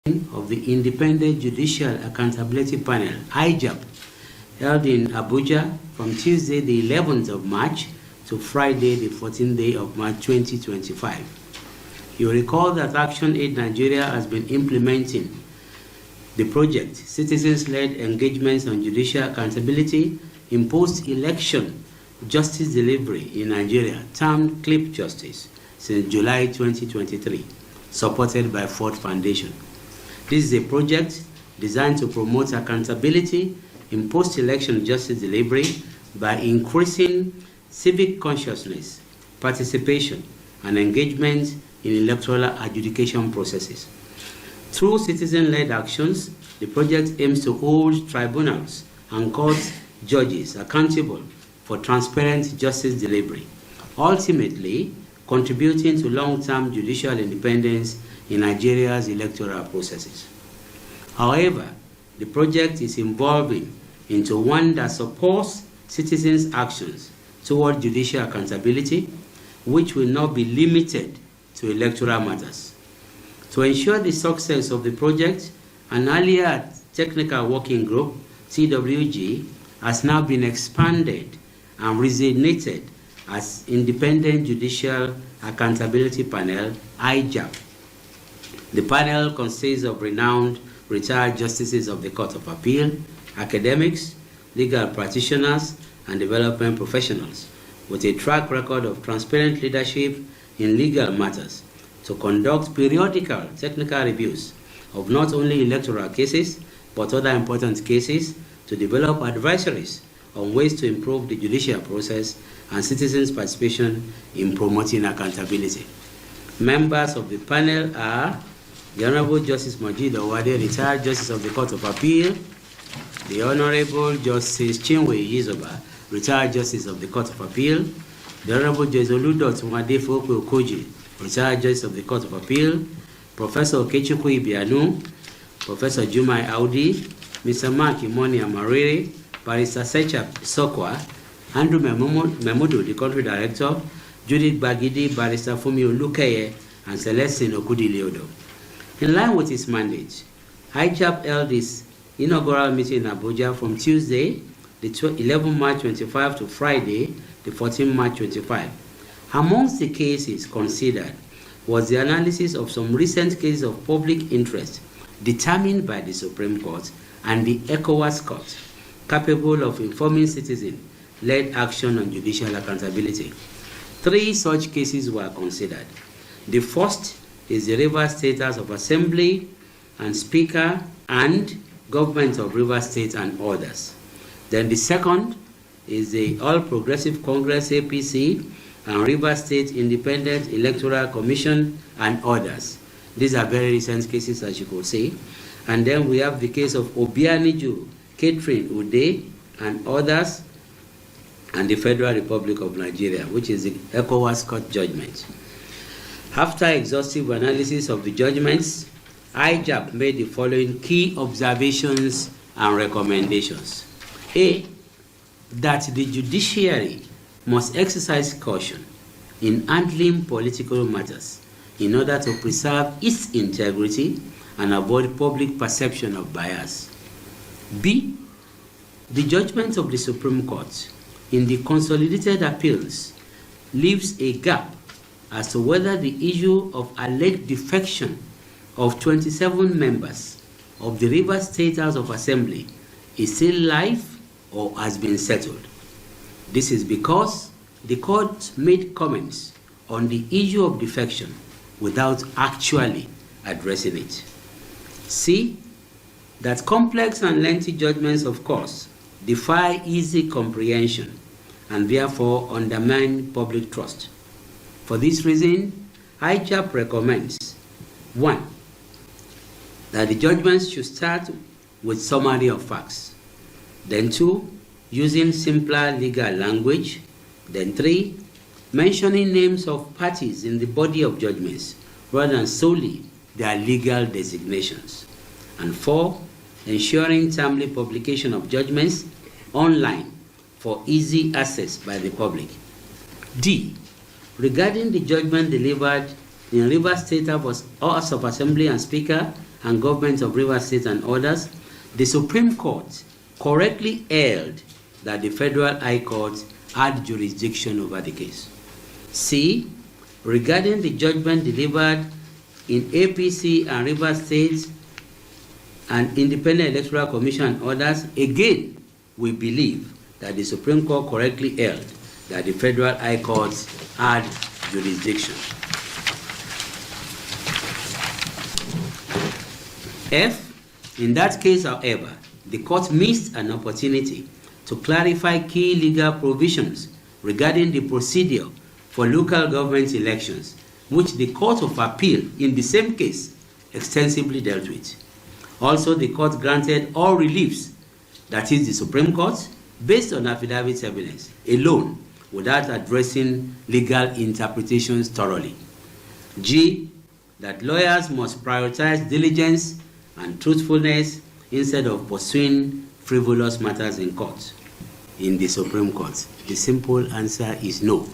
of the Independent Judicial Accountability Panel, IJAP, held in Abuja from Tuesday the 11th of March to Friday the 14th day of March 2025. You recall that Action Aid Nigeria has been implementing the project Citizens-Led Engagements on Judicial Accountability in Post-Election Justice Delivery in Nigeria, termed CLIP Justice, since July 2023, supported by Ford Foundation. This is a project designed to promote accountability in post-election justice delivery by increasing civic consciousness, participation, and engagement in electoral adjudication processes. Through citizen-led actions, the project aims to hold tribunals and court judges accountable for transparent justice delivery, ultimately contributing to long-term judicial independence in Nigeria's electoral processes. However, the project is evolving into one that supports citizens' actions toward judicial accountability, which will not be limited to electoral matters. To ensure the success of the project, an earlier technical working group, TWG, has now been expanded and resignated as Independent Judicial Accountability Panel, IJAP. The panel consists of renowned retired justices of the Court of Appeal, academics, legal practitioners, and development professionals, with a track record of transparent leadership in legal matters, to conduct periodical technical reviews of not only electoral cases, but other important cases, to develop advisories on ways to improve the judicial process and citizens' participation in promoting accountability. Members of the panel are the Honorable Justice Mojeed Owoade, retired Justice of the Court of Appeal, the Honorable Justice Chinwe Yizoba, retired Justice of the Court of Appeal, the Honorable Justice Oludotun Okoji, retired Justice of the Court of Appeal, Professor Okechukwu Ibianu, Professor Jumai Audi, Mr. Mark Imoni Amarere, Barrister Secha Sokwa, Andrew Memudu, the Country Director, Judith Bagidi, Barrister Fumi Olukeye, and Celestine Okudi-Leodo. In line with its mandate, IJAP held its inaugural meeting in Abuja from Tuesday, the 11th March 25 to Friday, the 14th March 25. Amongst the cases considered was the analysis of some recent cases of public interest determined by the Supreme Court and the ECOWAS Court, capable of informing citizen-led action on judicial accountability. 3 such cases were considered. The first is the Rivers State House of Assembly and Speaker and Government of Rivers State and others. Then the second is the All Progressive Congress APC and Rivers State Independent Electoral Commission and others. These are very recent cases, as you could see. And then we have the case of Obianiju, Catherine Ude and others, and the Federal Republic of Nigeria, which is the ECOWAS Court judgment. After exhaustive analysis of the judgments, IJAP made the following key observations and recommendations. A, that the judiciary must exercise caution in handling political matters in order to preserve its integrity and avoid public perception of bias. B, the judgment of the Supreme Court in the consolidated appeals leaves a gap as to whether the issue of alleged defection of 27 members of the Rivers State House of Assembly is still live or has been settled. This is because the court made comments on the issue of defection without actually addressing it. C, that complex and lengthy judgments, of course, defy easy comprehension and therefore undermine public trust. For this reason, IJAP recommends 1, that the judgments should start with summary of facts. Then 2, using simpler legal language. Then 3, mentioning names of parties in the body of judgments rather than solely their legal designations. And 4, ensuring timely publication of judgments online for easy access by the public. D, regarding the judgment delivered in Rivers State House of Assembly and Speaker and governments of Rivers State and others, the Supreme Court correctly held that the Federal High Court had jurisdiction over the case. C, regarding the judgment delivered in APC and Rivers State and Independent Electoral Commission and others, again, we believe that the Supreme Court correctly held that the Federal High Court had jurisdiction. F, in that case, however, the court missed an opportunity to clarify key legal provisions regarding the procedure for local government elections, which the Court of Appeal in the same case extensively dealt with. Also, the court granted all reliefs, that is the Supreme Court, based on affidavit evidence alone, without addressing legal interpretations thoroughly. G, that lawyers must prioritize diligence and truthfulness instead of pursuing frivolous matters in court, in the Supreme Court. The simple answer is no.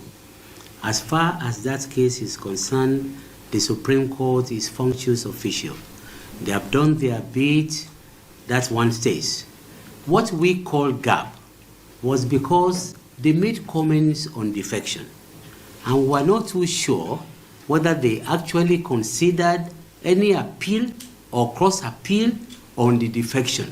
As far as that case is concerned, the Supreme Court is functus officio. They have done their bit, that's one stage. What we call gap was because they made comments on defection, and we're not too sure whether they actually considered any appeal or cross-appeal on the defection.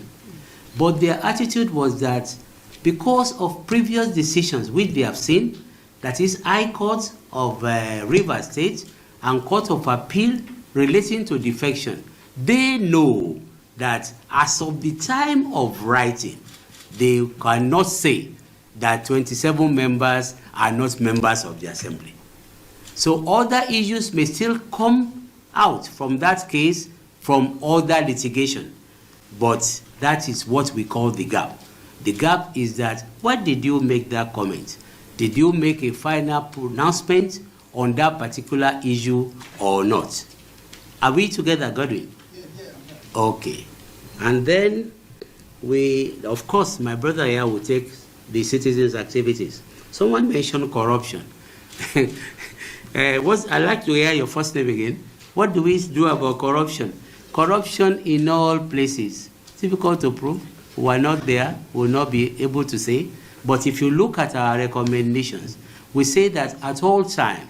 But their attitude was that because of previous decisions which they have seen, that is High Court of Rivers State and Court of Appeal relating to defection, they know that as of the time of writing, they cannot say that 27 members are not members of the Assembly. So other issues may still come out from that case from other litigation, but that is what we call the gap. The gap is that, what did you make that comment? Did you make a final pronouncement on that particular issue or not? Are we together, Godwin? Yeah. Okay. And then we, of course, my brother here will take the citizens' activities. Someone mentioned corruption. I'd like to hear your first name again. What do we do about corruption? Corruption in all places. Difficult to prove. We are not there. We will not be able to say. But if you look at our recommendations, we say that at all times,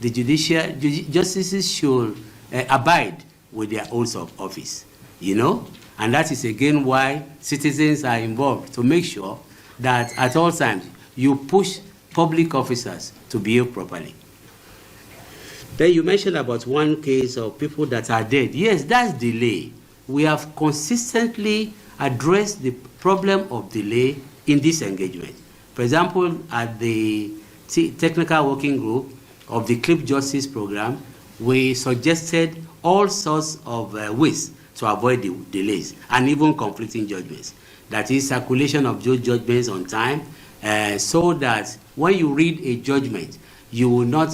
the justices should abide with their oaths of office, you know? And that is again why citizens are involved, to make sure that at all times you push public officers to behave properly. Then you mentioned about one case of people that are dead. Yes, that's delay. We have consistently addressed the problem of delay in this engagement. For example, at the technical working group of the CLIP Justice program, we suggested all sorts of ways to avoid the delays and even conflicting judgments. That is, circulation of those judgments on time, so that when you read a judgment, you will not,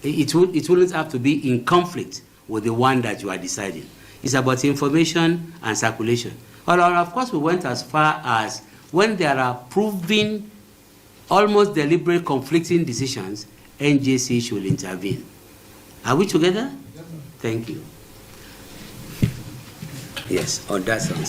it wouldn't have to be in conflict with the one that you are deciding. It's about information and circulation. Although, of course, we went as far as when there are proven almost deliberate conflicting decisions, NJC should intervene. Are we together? Thank you. Yes, on that sounds.